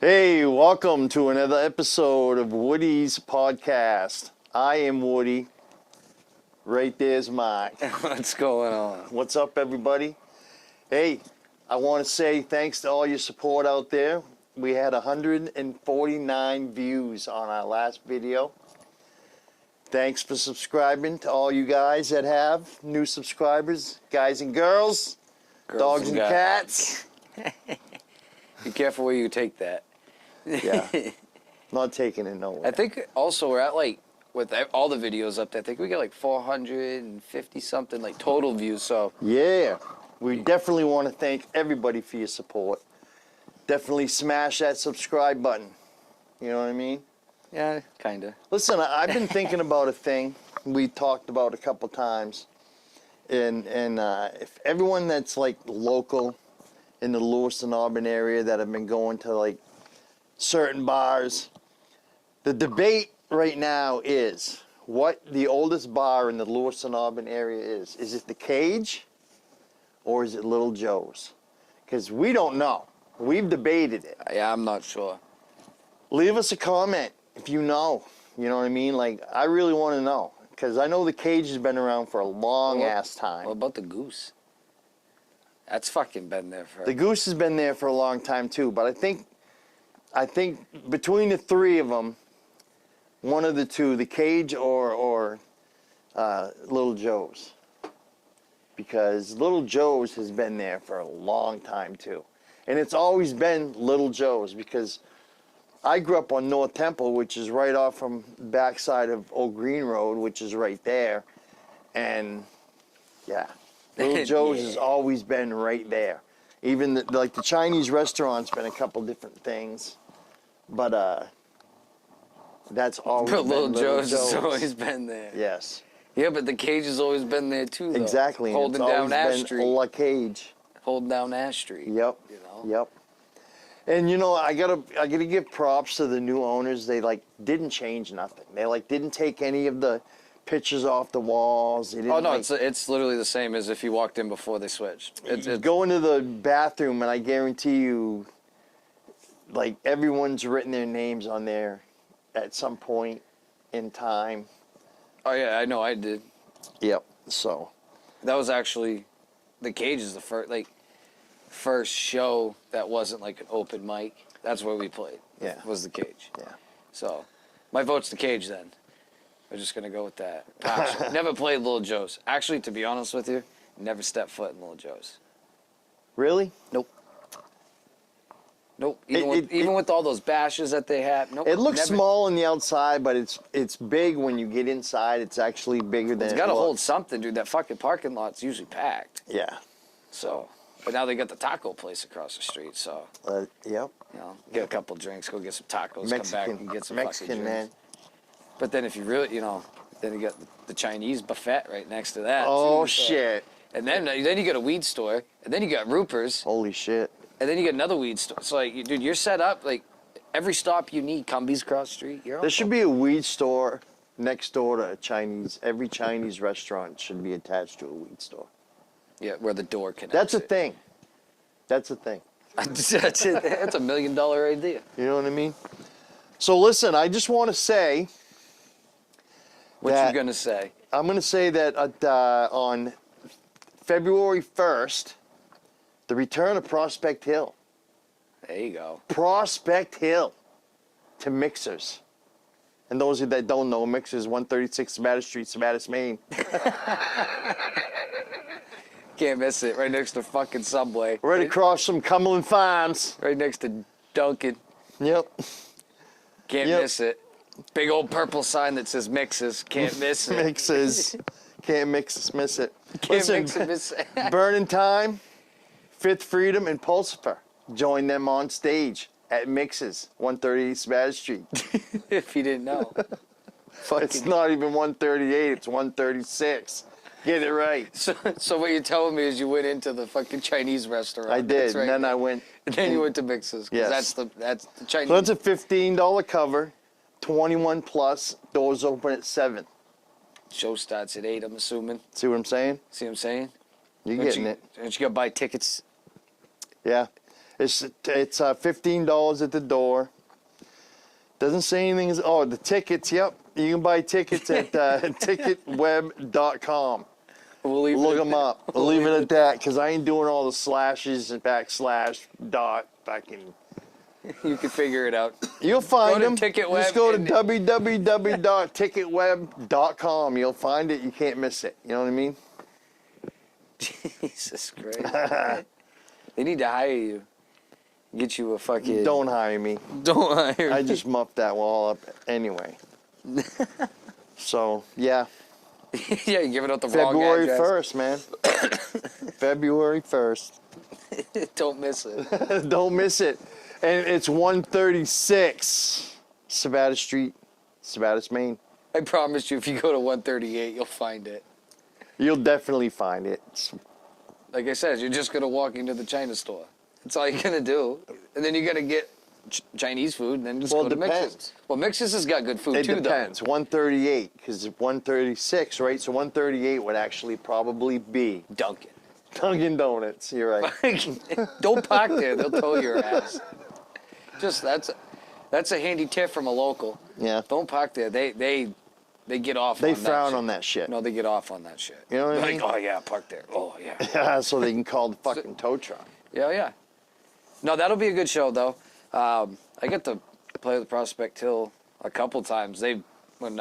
Hey, welcome to another episode of Woody's podcast. I am Woody. Right there's Mike. What's going on? What's up, everybody? Hey, I want to say thanks to all your support out there. We had 149 views on our last video. Thanks for subscribing to all you guys that have new subscribers, guys and girls, dogs and cats. Be careful where you take that. Yeah, not taking it nowhere. I think also we're at like, with all the videos up there, I think we get like 450 something like total views. So Yeah, we definitely want to thank everybody for your support. Definitely smash that subscribe button. You know what I mean? yeah, kind of. Listen, I've been thinking about a thing we talked about a couple times, and if everyone that's like local in the Lewiston Auburn area that have been going to like certain bars, the debate right now is what the oldest bar in the Lewiston Auburn area is. Is it the Cage or is it Little Joe's? Because we don't know. We've debated it. Yeah, I'm not sure. Leave us a comment if you know. You know what I mean? Like, I really want to know. Because I know the Cage has been around for a long-ass time. What about the Goose? That's fucking been there for. The Goose has been there for a long time, too. But I think between the three of them, one of the two, the Cage or Little Joe's. Because Little Joe's has been there for a long time, too. And it's always been Little Joe's because I grew up on North Temple, which is right off from the backside of Old Green Road, which is right there. And, yeah, Little Joe's has always been right there. Even the Chinese restaurant's been a couple different things. But that's always been Little Joe's. Joe's has always been there. Yes. Yeah, but the Cage has always been there too, though. Exactly. Holding it's down always Ash been Street. La Cage. Holding down Ash Street. Yep. You know? Yep. And you know, I gotta give props to the new owners. They didn't change nothing. They didn't take any of the pictures off the walls. They didn't, Oh no, it's literally the same as if you walked in before they switched. You go into the bathroom, and I guarantee you, everyone's written their names on there at some point in time. Oh yeah, I know, I did. Yep. So That was actually, the Cage is the first show that wasn't like an open mic. That's where we played. Yeah. Was the Cage. yeah. So, my vote's the Cage then. We're just gonna go with that. Actually, never played Little Joe's. Actually, to be honest with you, never stepped foot in Little Joe's. Really? Nope. Nope. Even with all those bashes that they had. Nope. It looks never. small on the outside, but it's big when you get inside. It's actually bigger than It's it got to hold looks. something, dude. That fucking parking lot's usually packed. Yeah. So, but now they got the taco place across the street. So, Yep. you know, get a couple drinks, go get some tacos, Mexican, come back and get some Mexican fucking drinks. man. But then if you really, then you got the Chinese buffet right next to that. Oh too, so. shit! And then you got a weed store, and then you got Ruper's, Holy shit! and then you got another weed store. So like, dude, you're set up like every stop you need. Cumbies across the street. There should be a weed store next door to a Chinese. Every Chinese restaurant should be attached to a weed store. Yeah, where the door connects. That's a thing. That's a thing. That's it. That's $1 million idea. You know what I mean? So listen, I just want to say. What that you gonna say? I'm going to say that on February 1st, the return of Prospect Hill. There you go. Prospect Hill to Mixers. And those of you that don't know, Mixers, 136 Savannah Street, Savannah, Maine. Can't miss it. Right next to fucking Subway. Right across from Cumberland Farms. Right next to Dunkin'. Yep. Can't Yep. miss it. Big old purple sign that says Mixes. Can't miss it. Mixes. Can't miss it. Can't Listen, mix it, miss it. Burning Time, Fifth Freedom, and Pulsifer. Join them on stage at Mixes, 138 Savannah Street. If you didn't know. It's not even 138, it's 136. Get it right. So what you're telling me is you went into the fucking Chinese restaurant. I did, That's right. and then I went. And then you went to Mixes. 'Cause Yes. That's the Chinese. So that's a $15 cover, 21 plus, doors open at 7. Show starts at 8, I'm assuming. See what I'm saying? See what I'm saying? You're Don't getting you, it. Don't you gotta buy tickets? Yeah. It's $15 at the door. Doesn't say anything. Oh, the tickets. Yep, you can buy tickets at ticketweb.com. We'll leave Look it them up. We'll leave it at that because I ain't doing all the slashes and backslash dot fucking. You can figure it out. You'll find to them. TicketWeb Just go to and- www.ticketweb.com. You'll find it. You can't miss it. You know what I mean? Jesus Christ. They need to hire you. Get you a fucking... Don't hire me. Don't hire I me. just muffed that wall up anyway. So, yeah. Yeah, you give it out the wrong February address. 1st, man. February 1st. Don't miss it. Don't miss it. And it's 136 Savannah Street, Savannah, Maine. I promise you, if you go to 138, you'll find it. You'll definitely find it. Like I said, you're just going to walk into the China store. That's all you're going to do. And then you're going to get Chinese food and then just Well, go to it depends. Mixes. Well, Mixes has got good food It too, depends. 138, because it's 136, right? So 138 would actually probably be though. Dunkin'. Dunkin' Donuts. You're right. Don't park there. They'll tow your ass. Just that's a handy tip from a local. Yeah. Don't park there. They get off They on that frown shit. on that shit. No, they get off on that shit. You know what I They're mean? like, oh yeah, park there. Oh yeah. So they can call the fucking tow truck. Yeah. No, that'll be a good show though. I get to play with Prospect Hill a couple times. When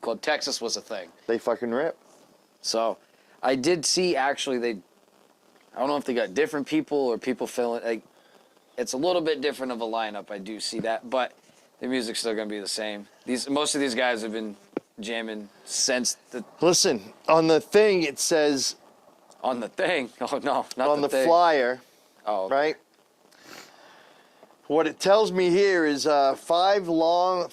Club Texas was a thing. They fucking rip. So I did see actually I don't know if they got different people or people filling. Like, it's a little bit different of a lineup. I do see that, but the music's still gonna be the same. Most of these guys have been jamming since the Listen, on the thing it says on the thing. Oh no, not on the thing. flyer, Oh, right? What it tells me here is 5 lifelong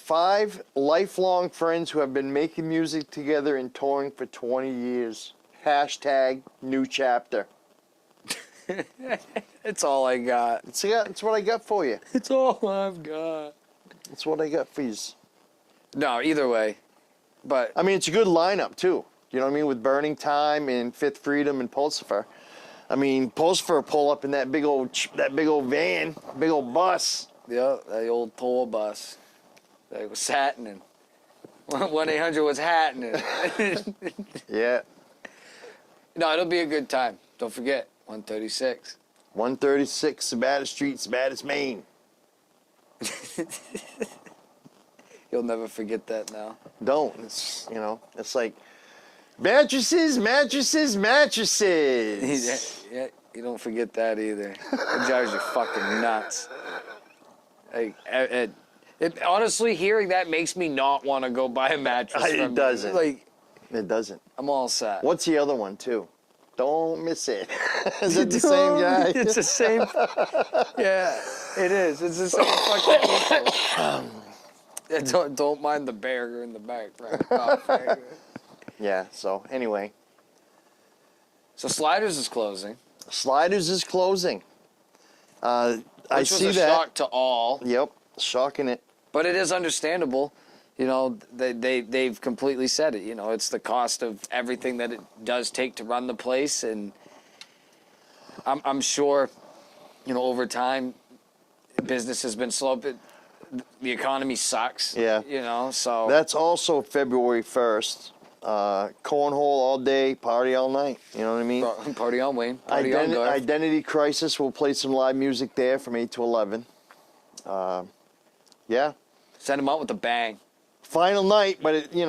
friends who have been making music together and touring for 20 years. Hashtag new chapter. It's all I got. It's what I got for you. It's all I've got. It's what I got for you. No, either way, but I mean, it's a good lineup too. You know what I mean? With Burning Time and Fifth Freedom and Pulsifer. I mean, Pulsifer pull up in that big old van, big old bus. yeah, the old tour bus. That was happening. 1-800 was happening. Yeah. No, it'll be a good time. Don't forget, 136. 136 Savannah Street, Savannah, Maine. You'll never forget that now. Don't. It's, it's like mattresses. Yeah, you don't forget that either. It drives you fucking nuts. Like, it honestly, hearing that makes me not want to go buy a mattress. It from doesn't. Like, It doesn't. I'm all set. What's the other one too? Don't miss it. Is it the same guy? It's the same. Yeah, it is. It's the same fucking people. Yeah, don't mind the bear in the back. Right? Oh, very good. Yeah. So anyway, So Sliders is closing. Sliders is closing. I Which see was a that. shock to all. Yep. Shocking it. But it is understandable. You know, they've completely said it. You know, it's the cost of everything that it does take to run the place, and I'm sure, you know, over time, business has been slow. But the economy sucks. Yeah. You know, so That's also February 1st. Cornhole all day, party all night. You know what I mean? Party on, Wayne. Party on, Garth. Identity Crisis will play some live music there from 8 to 11. Yeah. Send them out with a bang. Final night, but they're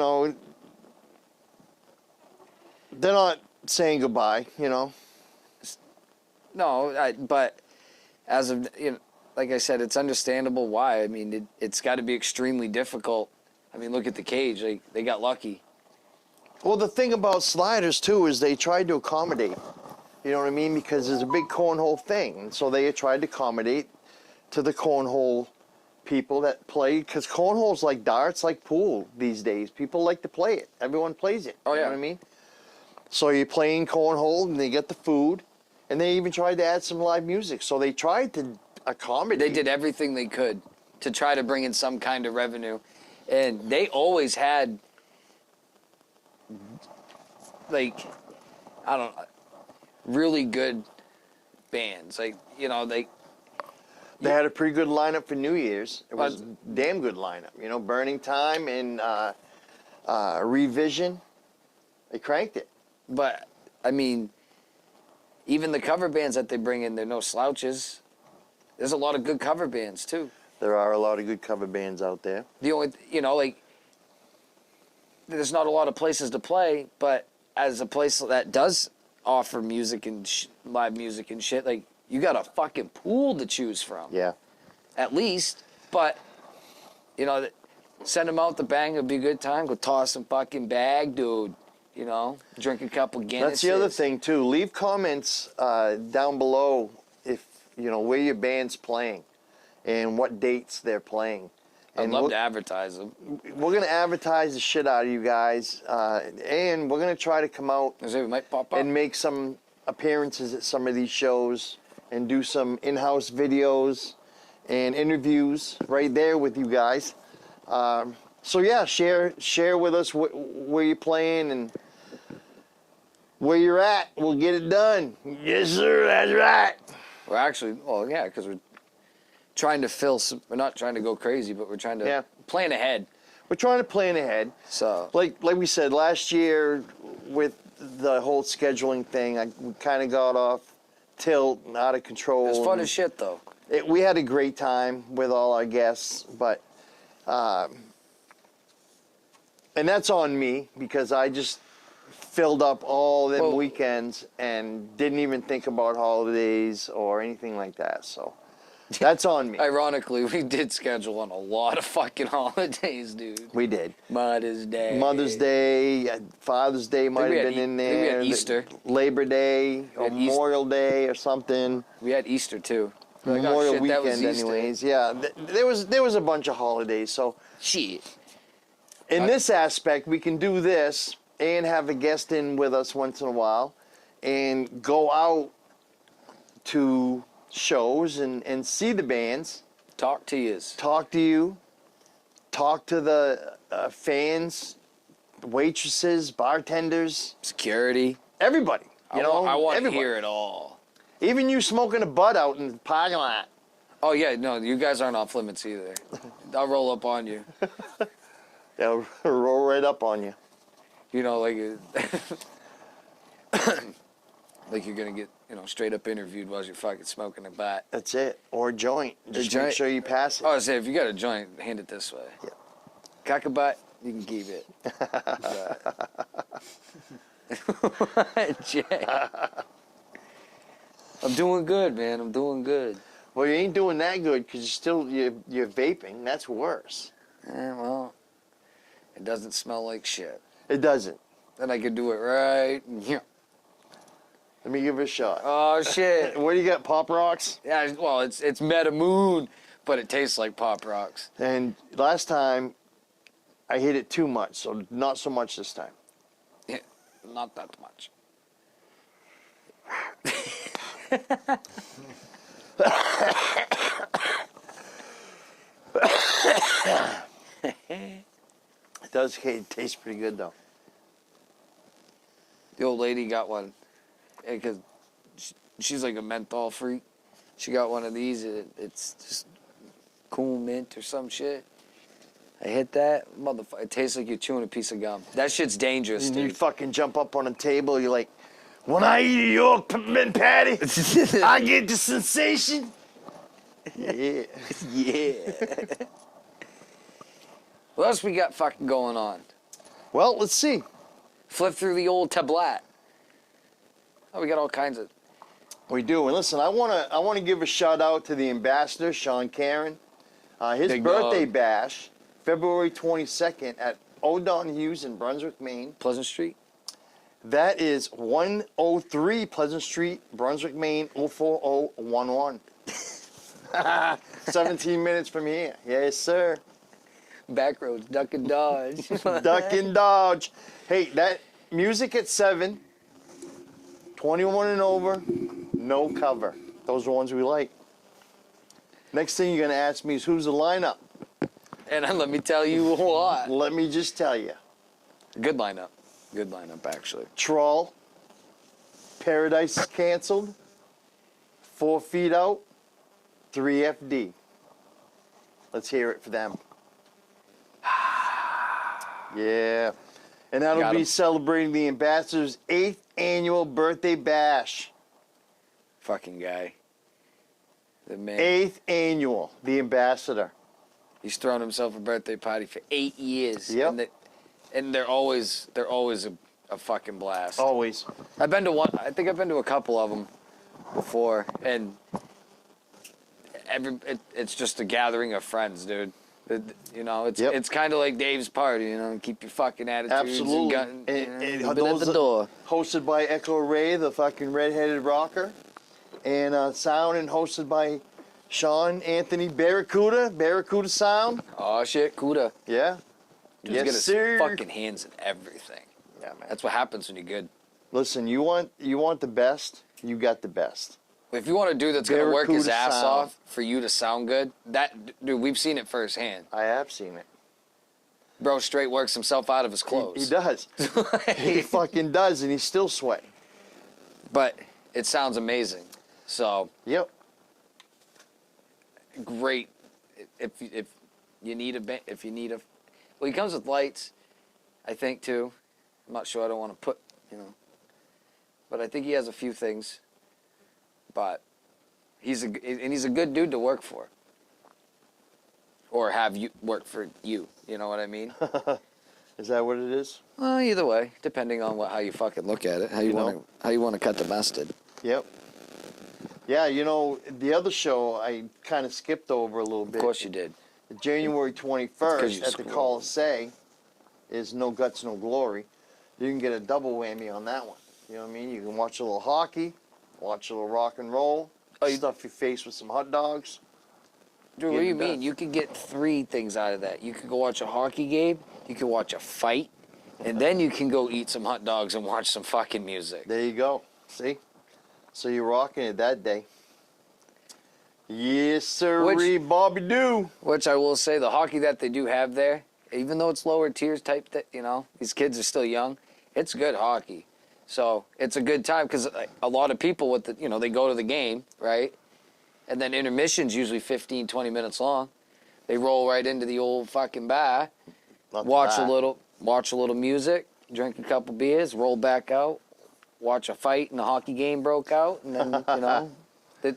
not saying goodbye, No, but as of, you know, like I said, it's understandable why. I mean, it's got to be extremely difficult. I mean, look at the Cage. They got lucky. Well, the thing about Sliders, too, is they tried to accommodate. You know what I mean? Because there's a big cornhole thing. And so they tried to accommodate to the cornhole people that play. Because cornhole's like darts, like pool these days. People like to play it. Everyone plays it. Oh, You yeah. know what I mean? So you're playing cornhole, and they get the food. And they even tried to add some live music. So they tried to accommodate. They did everything they could to try to bring in some kind of revenue. And they always had, like, I don't know, really good bands. Like, you know, They had a pretty good lineup for New Year's. It was But- a damn good lineup. You know, Burning Time and Revision. They cranked it. But I mean, even the cover bands that they bring in, they're no slouches. There's a lot of good cover bands too. There are a lot of good cover bands out there. The only, like, there's not a lot of places to play, but as a place that does offer music and live music and shit, like, you got a fucking pool to choose from. Yeah. At least. But, send them out the bang, it'll be a good time. Go toss some fucking bag, dude. Drink a couple Guinnesses. That's the other thing too. Leave comments down below if where your band's playing and what dates they're playing. I'd And love we're, to advertise them. we're gonna advertise the shit out of you guys, and we're gonna try to come out Because they might pop up. and make some appearances at some of these shows and do some in-house videos and interviews right there with you guys. So yeah, share with us where you're playing and where you're at. We'll get it done. Yes, sir. That's right. We're actually, because we're trying to fill some, we're not trying to go crazy, but we're trying to plan ahead. We're trying to plan ahead. So, Like we said last year with the whole scheduling thing, we kind of got off tilt, and out of control. it's fun as shit, though. We had a great time with all our guests, but and that's on me because I just filled up all them weekends and didn't even think about holidays or anything like that. So that's on me. Ironically, we did schedule on a lot of fucking holidays, dude. We did. Mother's Day, Father's Day might we have had been in I think we there. had Easter. Labor Day, or had East- Memorial Day or something. We had Easter, too. We're like, Memorial shit, that was weekend, Easter. anyways. Yeah, there was a bunch of holidays. So Shit. in this aspect, we can do this and have a guest in with us once in a while, and go out to shows and see the bands, Talk to yous. talk to you, talk to the fans, waitresses, bartenders, Security. everybody. I want to everybody. hear it all. Even you smoking a bud out in the parking lot. Oh, yeah, no, you guys aren't off limits either. I'll roll up on you. They'll roll right up on you. Like like you're going to get, straight up interviewed while you're fucking smoking a bat. That's it. Or a joint. Just joint. make sure you pass it. Oh, I say, if you got a joint, hand it this way. Yeah. Cock a butt, you can keep it. Jay. I'm doing good, man. I'm doing good. Well, you ain't doing that good because you're vaping. That's worse. Well, it doesn't smell like shit. It doesn't. Then I could do it right. Let me give it a shot. Oh shit. What do you got? Pop Rocks? Yeah, well, it's Meta Moon, but it tastes like Pop Rocks. And last time I hit it too much, so not so much this time. Yeah, not that much. It does taste pretty good though. The old lady got one, because she's like a menthol freak. She got one of these. It's just cool mint or some shit. I hit that, motherfucker. It tastes like you're chewing a piece of gum. That shit's dangerous, And you dude. fucking jump up on a table. You're like, when I eat a York peppermint patty, I get the sensation. Yeah. Yeah. What else we got fucking going on? Well, let's see. Flip through the old tablet. Oh, we got all kinds of. We do. And listen, I wanna give a shout out to the ambassador, Sean Caron. His Big birthday dog. bash, February 22nd at O'Don Hughes in Brunswick, Maine. Pleasant Street? That is 103 Pleasant Street, Brunswick, Maine, 04011. 17 minutes from here. Yes, sir. Back roads, duck and dodge. Duck and dodge. Hey, that music at 7, 21 and over, no cover. Those are the ones we like. Next thing you're going to ask me is who's the lineup? And let me tell you what. Let me just tell you. Good lineup. Good lineup, actually. Troll, Paradise is canceled, 4 Feet Out, 3FD. Let's hear it for them. Yeah. And that'll Got be 'em. celebrating the ambassador's 8th annual birthday bash. Fucking guy. The man. 8th annual, the ambassador. He's thrown himself a birthday party for 8 years. Yep. And they're always a fucking blast. Always. I've been to one. I think I've been to a couple of them before, and it's just a gathering of friends, dude. You know, it's Yep. it's kind of like Dave's party. You know, keep your fucking attitudes Absolutely. and gun, And you've been at those the door. Hosted by Echo Ray, the fucking redheaded rocker. And sound and hosted by Sean Anthony Barracuda Sound. Oh shit, Kuda. Yeah. Dude's Yes, got his sir. fucking hands in everything. Yeah, man. That's what happens when you're good. Listen, you want the best, you got the best. If you want a dude that's gonna work his Barracuda ass sound. off for you to sound good, dude, we've seen it firsthand. I have seen it. Bro straight works himself out of his clothes. He does. He fucking does, and he's still sweating. But it sounds amazing. So Yep. great. If you need a, well, he comes with lights, I think too. I'm not sure. I don't want to put, but I think he has a few things. But he's a good dude to work for. Or have you work for you. You know what I mean? Is that what it is? Well, either way, depending on how you fucking look at it, how you want to cut the mustard. Yep. Yeah, the other show I kind of skipped over a little bit. Of course you did. January 'Cause you 21st at the squirrel. Coliseum is No Guts, No Glory. You can get a double whammy on that one. You know what I mean? You can watch a little hockey, watch a little rock and roll, stuff your face with some hot dogs. Dude, what do you Getting mean? done. You could get 3 things out of that. You could go watch a hockey game, you could watch a fight, and then you can go eat some hot dogs and watch some fucking music. There you go. See? So you're rocking it that day. Yes, sir, Bobby Doo. Which I will say, the hockey that they do have there, even though it's lower tiers type, these kids are still young, it's good hockey. So it's a good time because a lot of people they go to the game, right? And then intermission's usually 15, 20 minutes long. They roll right into the old fucking bar, Not watch bad. a little music, drink a couple beers, roll back out, watch a fight and the hockey game broke out, and then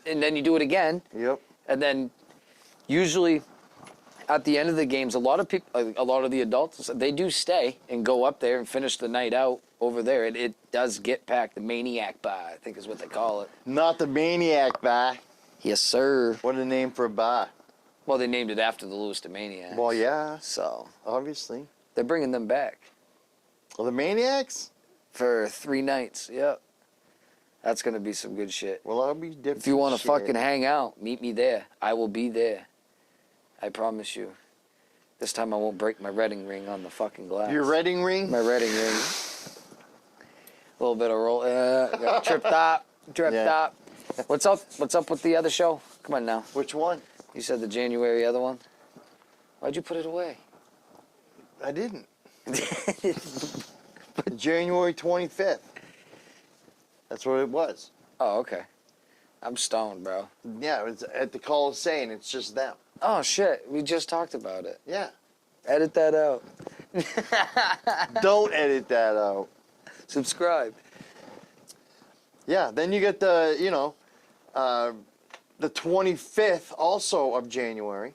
and then you do it again. Yep. And then usually at the end of the games, a lot of the adults, they do stay and go up there and finish the night out over there. It does get packed. The Maniac Bar, I think is what they call it. Not the Maniac Bar. Yes, sir. What a name for a bar. Well, they named it after the Louis the Maniacs. Well, yeah, So obviously. they're bringing them back Well, the Maniacs? for 3 nights. Yep. That's going to be some good shit. Well, I'll be different. If you want to shit. fucking hang out, meet me there. I will be there. I promise you. This time I won't break my wedding ring on the fucking glass. Your wedding ring? My wedding ring. A little bit of roll. Got tripped up. Yeah. What's up? What's up with the other show? Come on now. Which one? You said the January other one. Why'd you put it away? I didn't. January 25th. That's what it was. Oh, okay. I'm stoned, bro. Yeah, it's at the Coliseum. It's just them. Oh shit, we just talked about it. Yeah. Edit that out. Don't edit that out. Subscribe. Yeah, then you get the 25th also of January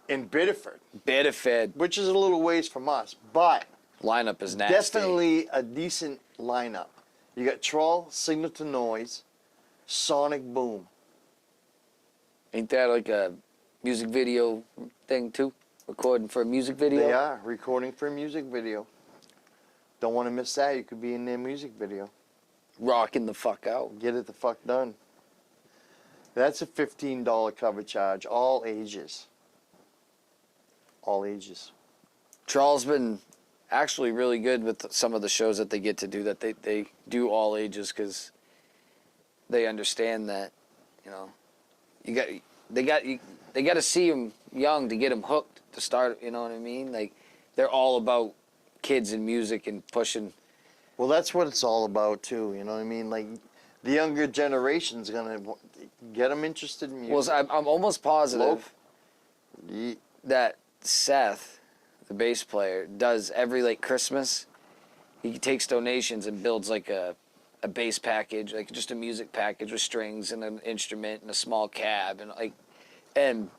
in Biddeford, Bedford. which is a little ways from us, but Lineup is nasty. definitely a decent lineup. You got Troll, Signal to Noise, Sonic Boom. Ain't that like a music video thing too? Recording for a music video? They are recording for a music video. Don't want to miss that. You could be in their music video. Rocking the fuck out. Get it the fuck done. That's a $15 cover charge, all ages. All ages. Charles been actually really good with some of the shows that they get to do, that they do all ages, because they understand that, they got to see them young to get them hooked to start. You know what I mean? Like, they're all about kids and music and pushing. Well, that's what it's all about too. You know what I mean? Like, the younger generation's gonna Get them interested in Well, music. I'm almost positive Ye- that Seth, the bass player, does every like Christmas. He takes donations and builds like a bass package, like just a music package with strings and an instrument and a small cab and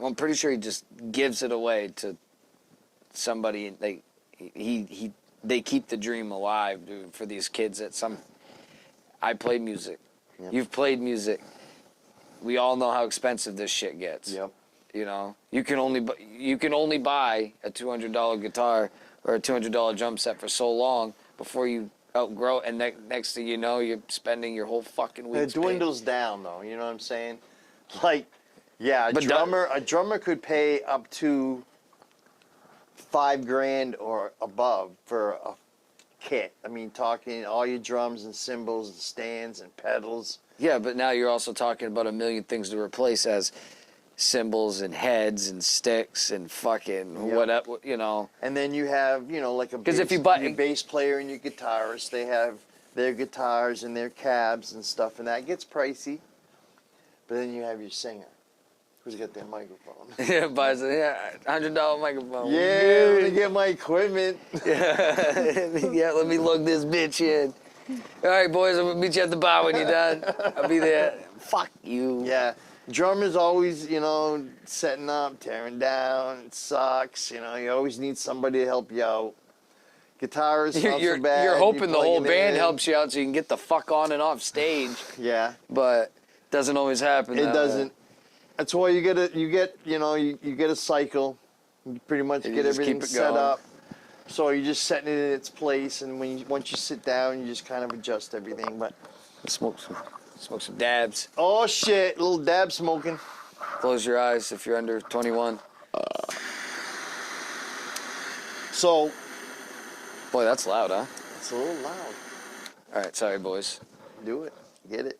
I'm pretty sure he just gives it away to somebody. Like they keep the dream alive, dude, for these kids that some. I play music. Yep. You've played music. We all know how expensive this shit gets. Yep. You know, you can only buy a $200 guitar or a $200 drum set for so long before you outgrow it, and next thing you know, you're spending your whole fucking week. It dwindles down, though. You know what I'm saying? Like, yeah, But a drummer could pay up to $5,000 or above for a kit. I mean, talking all your drums and cymbals and stands and pedals. Yeah, but now you're also talking about a million things to replace as cymbals and heads and sticks and fucking Yep. whatever, you know. And then you have, like a 'Cause if bass, you buy- your bass player and your guitarist, they have their guitars and their cabs and stuff, and that gets pricey. But then you have your singer, who's got their microphone. Yeah, buys a $100 microphone. Yeah, let me get my equipment. Yeah, let me lug this bitch in. All right, boys, I'm gonna meet you at the bar when you're done. I'll be there. Fuck you. Yeah, drummers always, setting up, tearing down. It sucks. You always need somebody to help you out. Guitarist, not You're so bad. you're hoping the whole plug it band in. helps you out so you can get the fuck on and off stage, Yeah, but doesn't always happen. it that way. doesn't. That's why you get a cycle. You pretty much You get just keep everything it set going. up. So you're just setting it in its place, and once you sit down, you just kind of adjust everything. But Smoke some dabs. oh shit, little dab smoking. Close your eyes if you're under 21. So Boy, that's loud, huh? it's a little loud. All right, sorry, boys. Do it. Get it.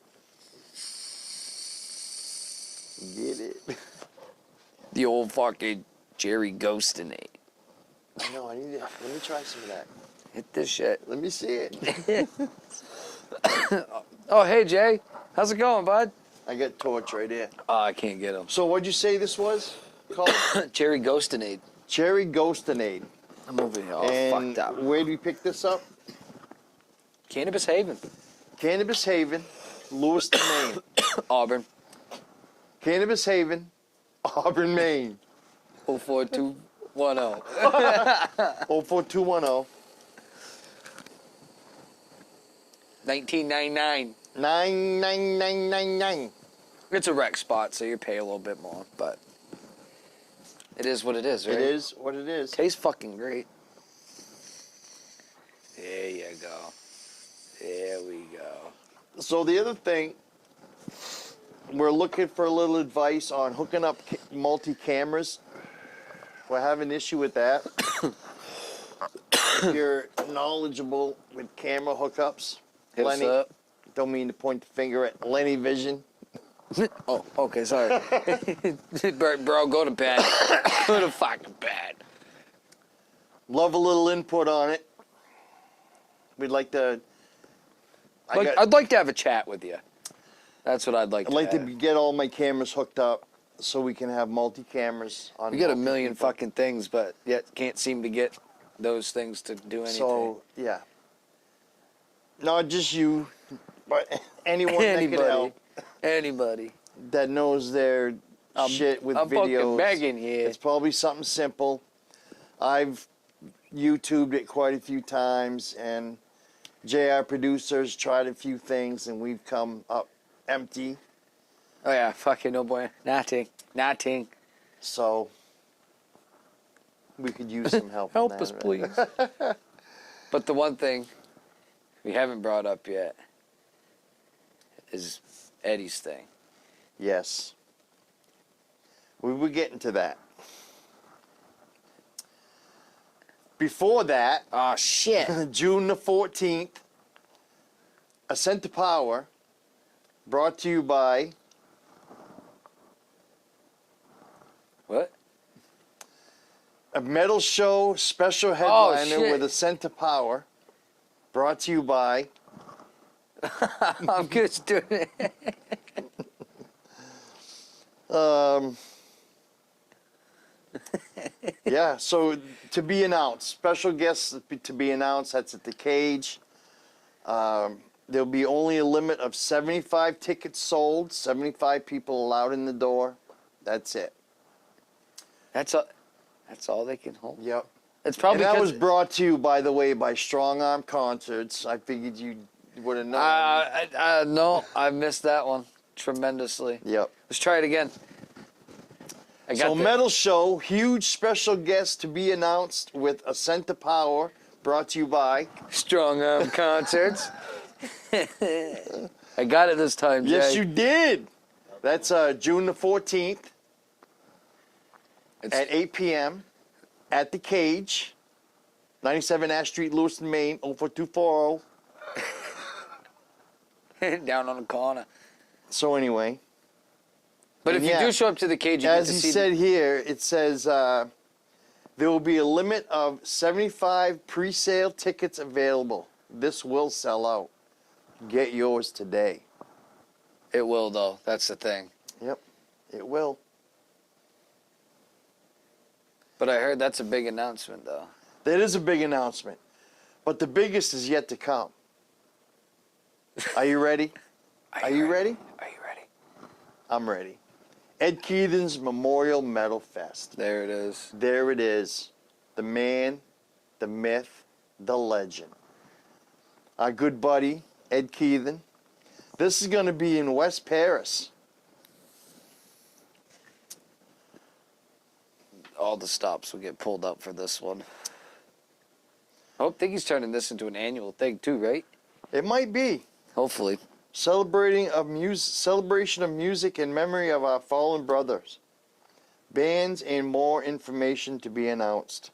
Get it. The old fucking Jerry Ghostinate. I know. Let me try some of that. Hit this shit. Let me see it. Oh, hey, Jay. How's it going, bud? I got torch right here. Oh, I can't get him. So what'd you say this was called? Jerry Ghostinate. Cherry Ghostinade. I'm over here all And fucked up. where did we pick this up? Cannabis Haven. Cannabis Haven, Lewiston, Maine. Auburn. Cannabis Haven, Auburn, Maine. 04210. 04210 $19.99. 99999. It's a rec spot, so you pay a little bit more, but it is what it is, right? It is what it is. Tastes fucking great. There you go. There we go. So the other thing, we're looking for a little advice on hooking up multi-cameras. We're having an issue with that. If you're knowledgeable with camera hookups, Hit us Lenny, up. don't mean to point the finger at Lenny Vision. Oh, okay, sorry. Bro, go to bed. Go to fucking bed. Love a little input on it. We'd like to. I'd like to have a chat with you. That's what I'd like I'd to like to have. get all my cameras hooked up so we can have multi-cameras on. We got a multi million people. fucking things, but yet can't seem to get those things to do anything. So yeah. Not just you, but anyone that can Anybody. help Anybody. that knows their shit with I'm fucking videos. begging here. It's probably something simple. I've YouTubed it quite a few times, and JR producers tried a few things, and we've come up empty. Oh yeah, fucking no boy. Nothing. So we could use some help. Help on that, us, right? please. But the one thing we haven't brought up yet is Eddie's thing. Yes. We were getting to that. Before that, Oh shit. June the 14th, Ascent to Power, brought to you by What? a metal show special headliner shit. with Ascent to Power, brought to you by I'm just doing it. Yeah, so to be announced, special guests to be announced. That's at the Cage. There'll be only a limit of 75 tickets sold, 75 people allowed in the door. That's it. That's all they can hold. Yep. It's probably And that because was brought to you, by the way, by Strong Arm Concerts. I figured you would have known. no, I missed that one tremendously. Yep. Let's try it again. I got So the- Metal Show, huge special guest to be announced with Ascent to Power, brought to you by. Strong Arm Concerts. I got it this time, Jay. Yes, you did. That's June the 14th It's- at 8 p.m. at the Cage, 97 Ash Street, Lewiston, Maine, 04240. down on the corner. So anyway, But if And you yeah, do show up to the Cage, you get as to he see. said here, it says there will be a limit of 75 pre-sale tickets available. This will sell out. Get yours today. It will, though. That's the thing. Yep, it will. But I heard that's a big announcement, though. That is a big announcement, but the biggest is yet to come. Are you ready? Are you ready? Are you ready? I'm ready. Ed Keithan's Memorial Metal Fest. There it is. There it is. The man, the myth, the legend. Our good buddy, Ed Keithan. This is going to be in West Paris. All the stops will get pulled up for this one. I think he's turning this into an annual thing, too, right? It might be. Hopefully. Celebration of music in memory of our fallen brothers. Bands and more information to be announced.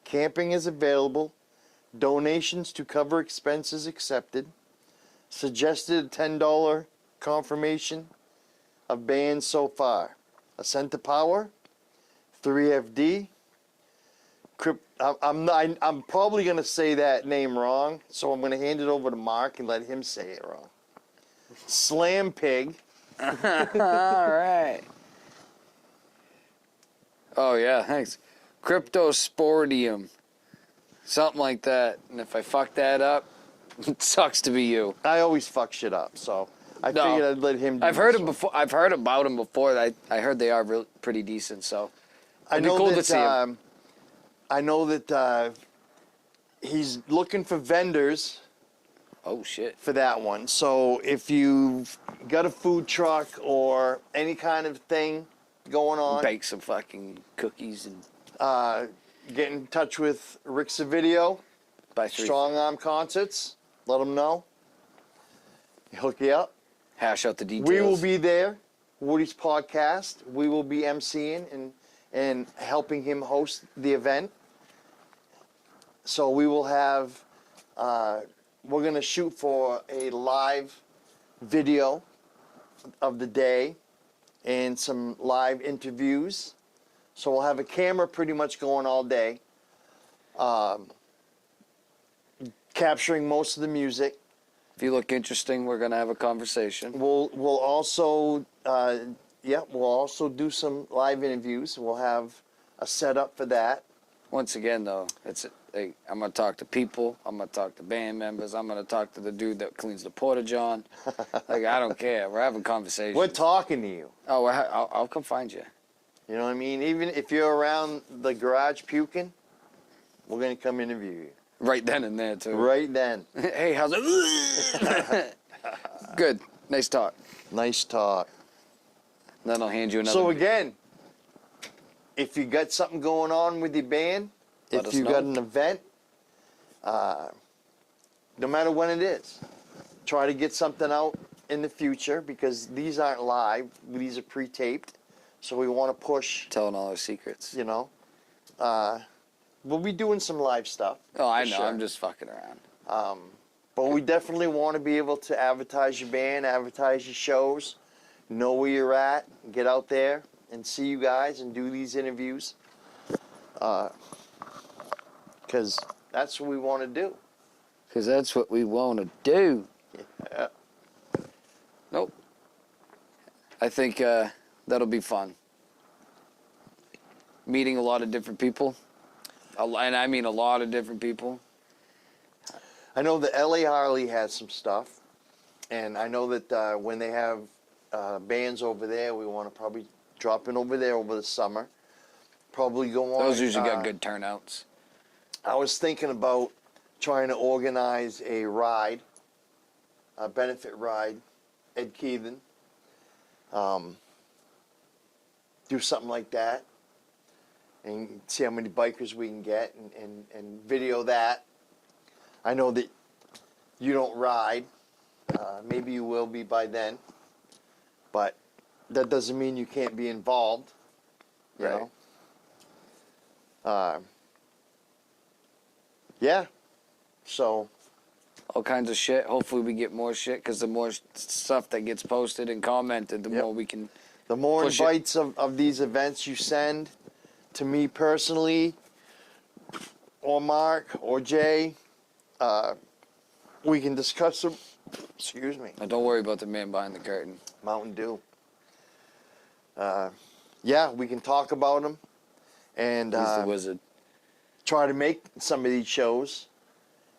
Camping is available. Donations to cover expenses accepted. Suggested $10 confirmation of bands so far. Ascent to Power, 3FD. I'm probably going to say that name wrong, so I'm going to hand it over to Mark and let him say it wrong. Slam Pig. All right. Oh, yeah, thanks. Cryptosporidium. Something like that. And if I fuck that up, it sucks to be you. I always fuck shit up, so I No. figured I'd let him do I've heard this him one. before. I've heard about him before. I heard they are pretty decent, so. I It'd be know cool to that see him. I know that he's looking for vendors Oh, shit. for that one. So if you've got a food truck or any kind of thing going on, Bake some fucking cookies and get in touch with Rick Savidio, buy 3. Strong Arm Concerts. Let him know. He'll hook you up. Hash out the details. We will be there. Woody's podcast. We will be emceeing and helping him host the event. So we will have. We're gonna shoot for a live video of the day and some live interviews. So we'll have a camera pretty much going all day, capturing most of the music. If you look interesting, we're going to have a conversation. We'll also we'll also do some live interviews. We'll have a setup for that. Once again, though, I'm going to talk to people. I'm going to talk to band members. I'm going to talk to the dude that cleans the porta-john. I don't care. We're having conversations. We're talking to you. Oh, I'll come find you. You know what I mean? Even if you're around the garage puking, we're gonna come interview you Right then and there, too. right then. Hey, how's it? Good. Nice talk. Nice talk. Then I'll hand you another. So again, if you got something going on with your band, Let if us you know. got an event, no matter when it is, try to get something out in the future because these aren't live; these are pre-taped. So we want to push. Telling all our secrets. You know, we'll be doing some live stuff. Oh, I for know. sure. I'm just fucking around. But we definitely want to be able to advertise your band, advertise your shows, know where you're at, get out there and see you guys and do these interviews. Because that's what we want to do. Because that's what we want to do. Yeah. Nope. I think that'll be fun. Meeting a lot of different people. And I mean a lot of different people. I know that LA Harley has some stuff, and I know that when they have bands over there, we want to probably drop in over there over the summer. Probably go on. Those usually got good turnouts. I was thinking about trying to organize a ride, a benefit ride, Ed Keithan. Do something like that and see how many bikers we can get and video that. I know that you don't ride. Maybe you will be by then. But that doesn't mean you can't be involved. You Right. know? Yeah. So, All kinds of shit. Hopefully we get more shit because the more stuff that gets posted and commented, the Yep. more we can. the more Push it. invites of these events you send to me personally, or Mark, or Jay, we can discuss them. Excuse me. Don't worry about the man behind the curtain. Mountain Dew. Yeah, we can talk about them and He's the wizard. try to make some of these shows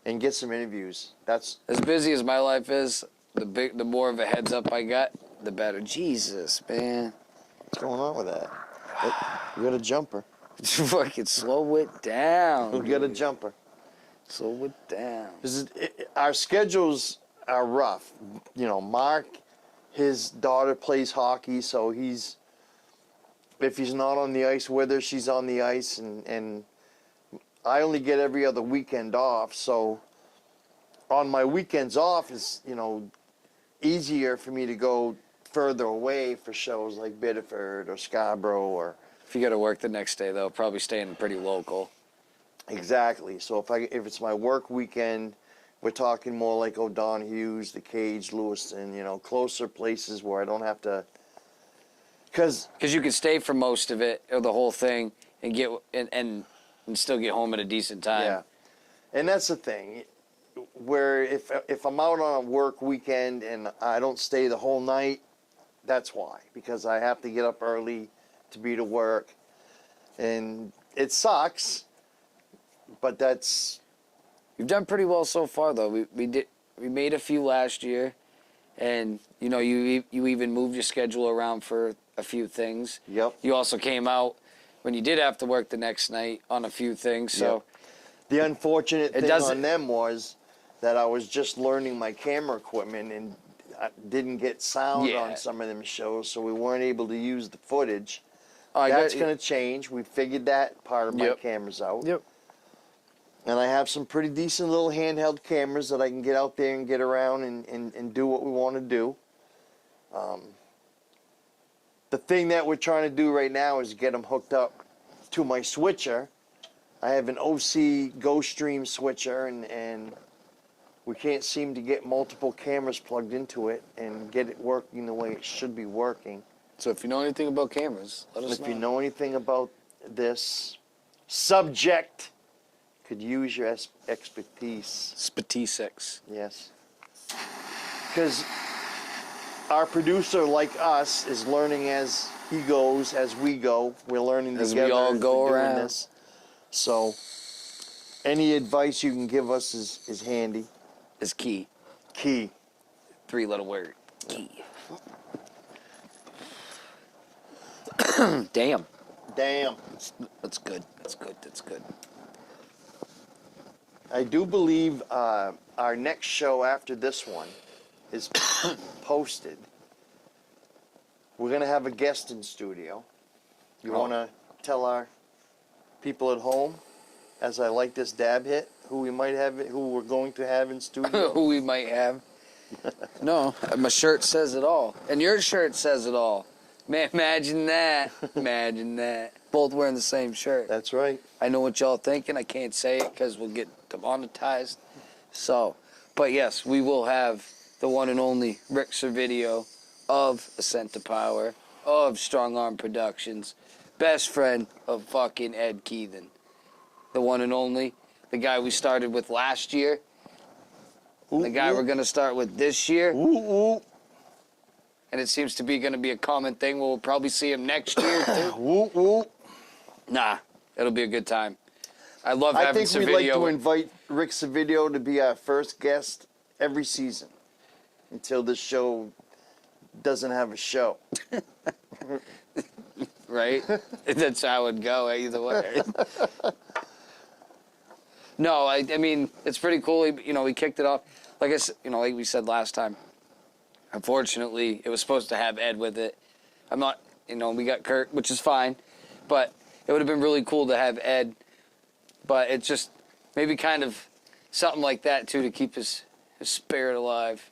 and get some interviews. That's As busy as my life is, the more of a heads up I got, the better. Jesus, man. what's going on with that. We got a jumper. Fucking slow it down. We got a dude. jumper. Slow it down. Our schedules are rough. You know, Mark, his daughter plays hockey, so if he's not on the ice with her, she's on the ice, and I only get every other weekend off, so on my weekends off is, easier for me to go further away for shows like Biddeford or Scarborough or If you got to work the next day, though, probably staying pretty local. exactly. So if it's my work weekend, we're talking more like O'Donohue's, The Cage, Lewiston, closer places where I don't have to. Because Because you can stay for most of it or the whole thing and get and still get home at a decent time. yeah, and that's the thing. Where if I'm out on a work weekend and I don't stay the whole night, that's why. Because I have to get up early to be to work, and it sucks. But that's You've done pretty well so far, though. We made a few last year, and you even moved your schedule around for a few things. Yep. You also came out when you did have to work the next night on a few things. So the unfortunate It thing doesn't- on them was that I was just learning my camera equipment and I didn't get sound Yeah. on some of them shows, so we weren't able to use the footage. I That's got- going to change. We figured that part of my Yep. cameras out. Yep. And I have some pretty decent little handheld cameras that I can get out there and get around and do what we want to do. The thing that we're trying to do right now is get them hooked up to my switcher. I have an OC GoStream switcher, and we can't seem to get multiple cameras plugged into it and get it working the way it should be working. So if you know anything about cameras, let us If know. you know anything about this subject, could use your expertise. Spatee 6. Yes. Because our producer, like us, is learning as he goes, as we go. We're learning As we together. all as go we're doing around. this. So, any advice you can give us is handy. Is key. Key. 3-letter word. Key. Damn. Damn. That's good. That's good. That's good. I do believe our next show after this one is posted. We're going to have a guest in studio. You Oh. want to tell our people at home, as I like this dab hit, who we're going to have in studio? Who we might have. No, my shirt says it all. And your shirt says it all. Man, imagine that. Imagine that. Both wearing the same shirt. That's right. I know what y'all thinking. I can't say it because we'll get demonetized. So, but yes, we will have the one and only Rick Servideo of Ascent to Power, of Strong Arm Productions, best friend of fucking Ed Keithan. The one and only, the guy we started with last year. The guy we're going to start with this year, Ooh, ooh, and it seems to be going to be a common thing. We'll probably see him next year, too. ooh, ooh. Nah, it'll be a good time. I love I having think we'd like to Savidio. invite Rick Savidio to be our first guest every season until this show doesn't have a show. Right? That's how it would go either way. No, I mean, it's pretty cool. We kicked it off. Like like we said last time. Unfortunately, it was supposed to have Ed with it. I'm not, we got Kurt, which is fine. But it would have been really cool to have Ed. But it's just maybe kind of something like that, too, to keep his spirit alive.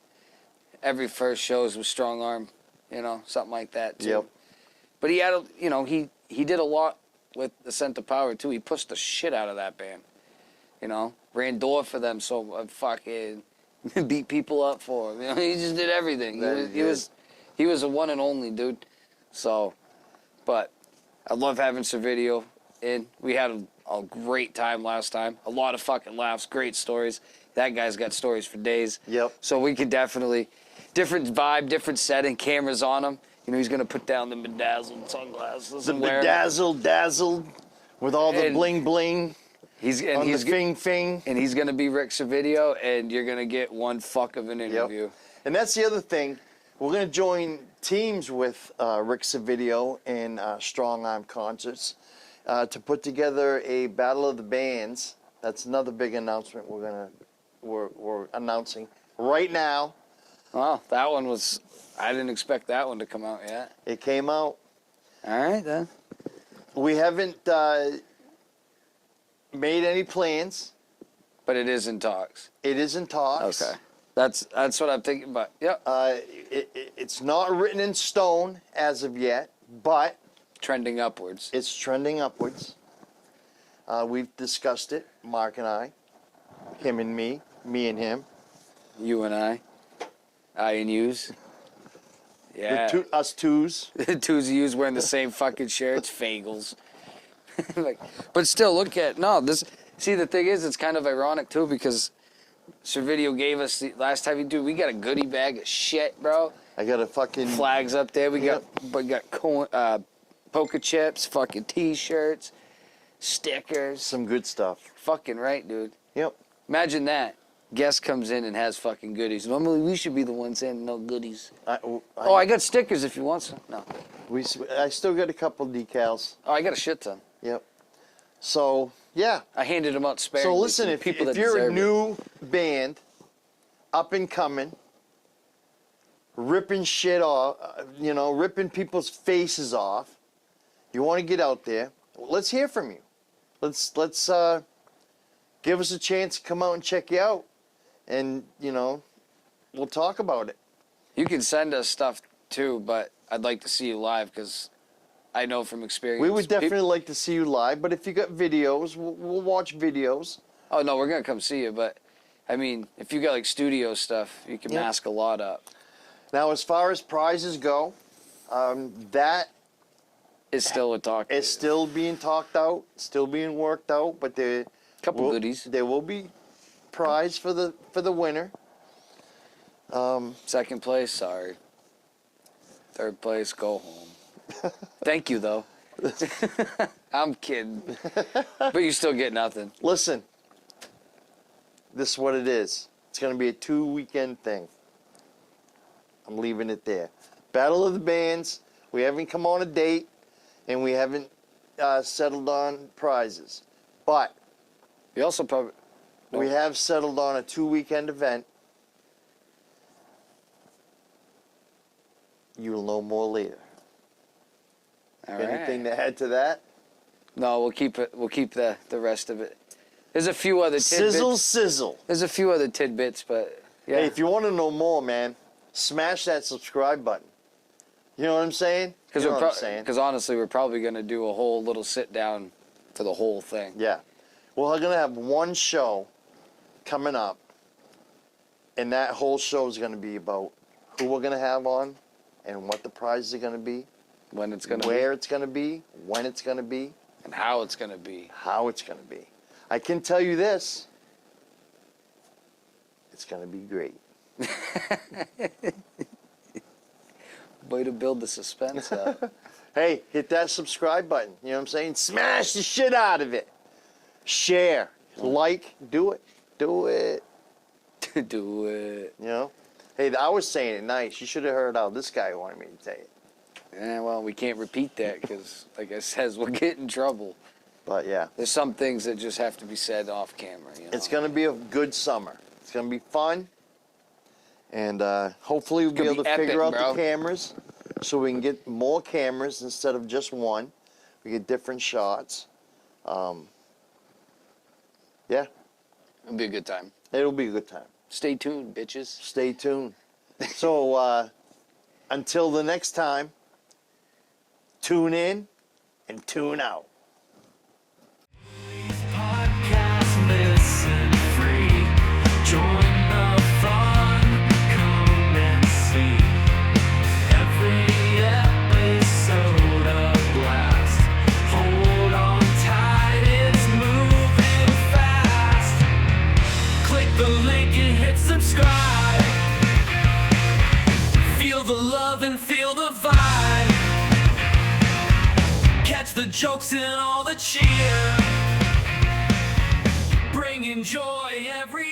Every first shows with Strong Arm, something like that, too. Yep. But he had, he did a lot with the Scent of Power, too. He pushed the shit out of that band. Ran door for them, so I fucking beat people up for him. He just did everything. He was a one and only dude. So, but I love having Servideo in. We had a great time last time. A lot of fucking laughs, great stories. That guy's got stories for days. Yep. So we could definitely, different vibe, different setting, cameras on him. He's gonna put down the bedazzled sunglasses The and wear 'em. bedazzled, dazzled, with all the And- bling bling He's on the fing fing. And he's going to be Rick Servideo, and you're going to get one fuck of an interview. And that's the other thing. We're going to join teams with Rick Savidio and Strong Arm Concerts to put together a Battle of the Bands. That's another big announcement we're announcing right now. Wow, that one was... I didn't expect that one to come out yet. It came out. All right, then. We haven't made any plans. But it is in talks. It is in talks. Okay. That's what I'm thinking about. Yep. It's not written in stone as of yet, but Trending upwards. it's trending upwards. We've discussed it, Mark and I, him and me and him. You and I and yous. Yeah. Us twos. Twos of yous wearing the same fucking shirts. Fagels. But still, look at... No, this... See, the thing is, it's kind of ironic, too, because Servideo gave us... Last time we got a goodie bag of shit, bro. I got a fucking Flags up there. We Yep. got poker chips, fucking T-shirts, stickers. some good stuff. Fucking right, dude. Yep. Imagine that. Guest comes in and has fucking goodies. Normally, we should be the ones saying no goodies. I got stickers if you want some. No. I still got a couple decals. Oh, I got a shit ton. Yep. So yeah. I handed them out sparingly. So listen, to if people that you're a deserve it. new band, up and coming, ripping shit off, ripping people's faces off, you want to get out there, let's hear from you. Let's give us a chance to come out and check you out, and we'll talk about it. You can send us stuff too, but I'd like to see you live because I know from experience. We would definitely like to see you live, but if you got videos, we'll watch videos. Oh no, we're gonna come see you, but I mean, if you got like studio stuff, you can Yep. mask a lot up. Now, as far as prizes go, that It's still a talk. is still being talked out, still being worked out, but Couple goodies. There will be prize for the winner. Second place, sorry. Third place, go home. Thank you though. I'm kidding, but you still get nothing. Listen, this is what it is. It's going to be a 2-weekend thing. I'm leaving it there. Battle of the Bands. We haven't come on a date, and we haven't settled on prizes, but You also probably we have settled on a 2-weekend event. You'll know more later. all Anything right. to add to that? No, we'll keep it. We'll keep the rest of it. There's a few other tidbits. Sizzle, sizzle. There's a few other tidbits, but yeah. Hey, if you want to know more, man, smash that subscribe button. You know what I'm saying? You know what I'm saying? Because honestly, we're probably gonna do a whole little sit down for the whole thing. Yeah. Well, we're going to have one show coming up, and that whole show is going to be about who we're going to have on and what the prizes are going to be, When it's gonna where it's going to be, when it's going to be, be, and how it's gonna be. how it's going to be. I can tell you this. It's going to be great. Way to build the suspense up. Hey, hit that subscribe button. You know what I'm saying? Smash the shit out of it. Share, like, do it. Do it. Do it. You know? Hey, I was saying it nice. You should have heard how this guy wanted me to say it. Yeah, well, we can't repeat that because, like I says, we'll get in trouble. But yeah, There's some things that just have to be said off camera. You know? it's going to be a good summer. It's going to be fun. And hopefully we'll be gonna able be to figure epic, out bro. the cameras so we can get more cameras instead of just one. We get different shots. Yeah, It'll be a good time. it'll be a good time. Stay tuned, bitches. Stay tuned. So until the next time, tune in and tune out. Podcast, listen free. Join the fun. Come and see every episode a blast. Hold on tight, it's moving fast. Click the link and hit subscribe. Feel the love and feel the vibe. Catch the jokes and all the cheer. Bringing joy every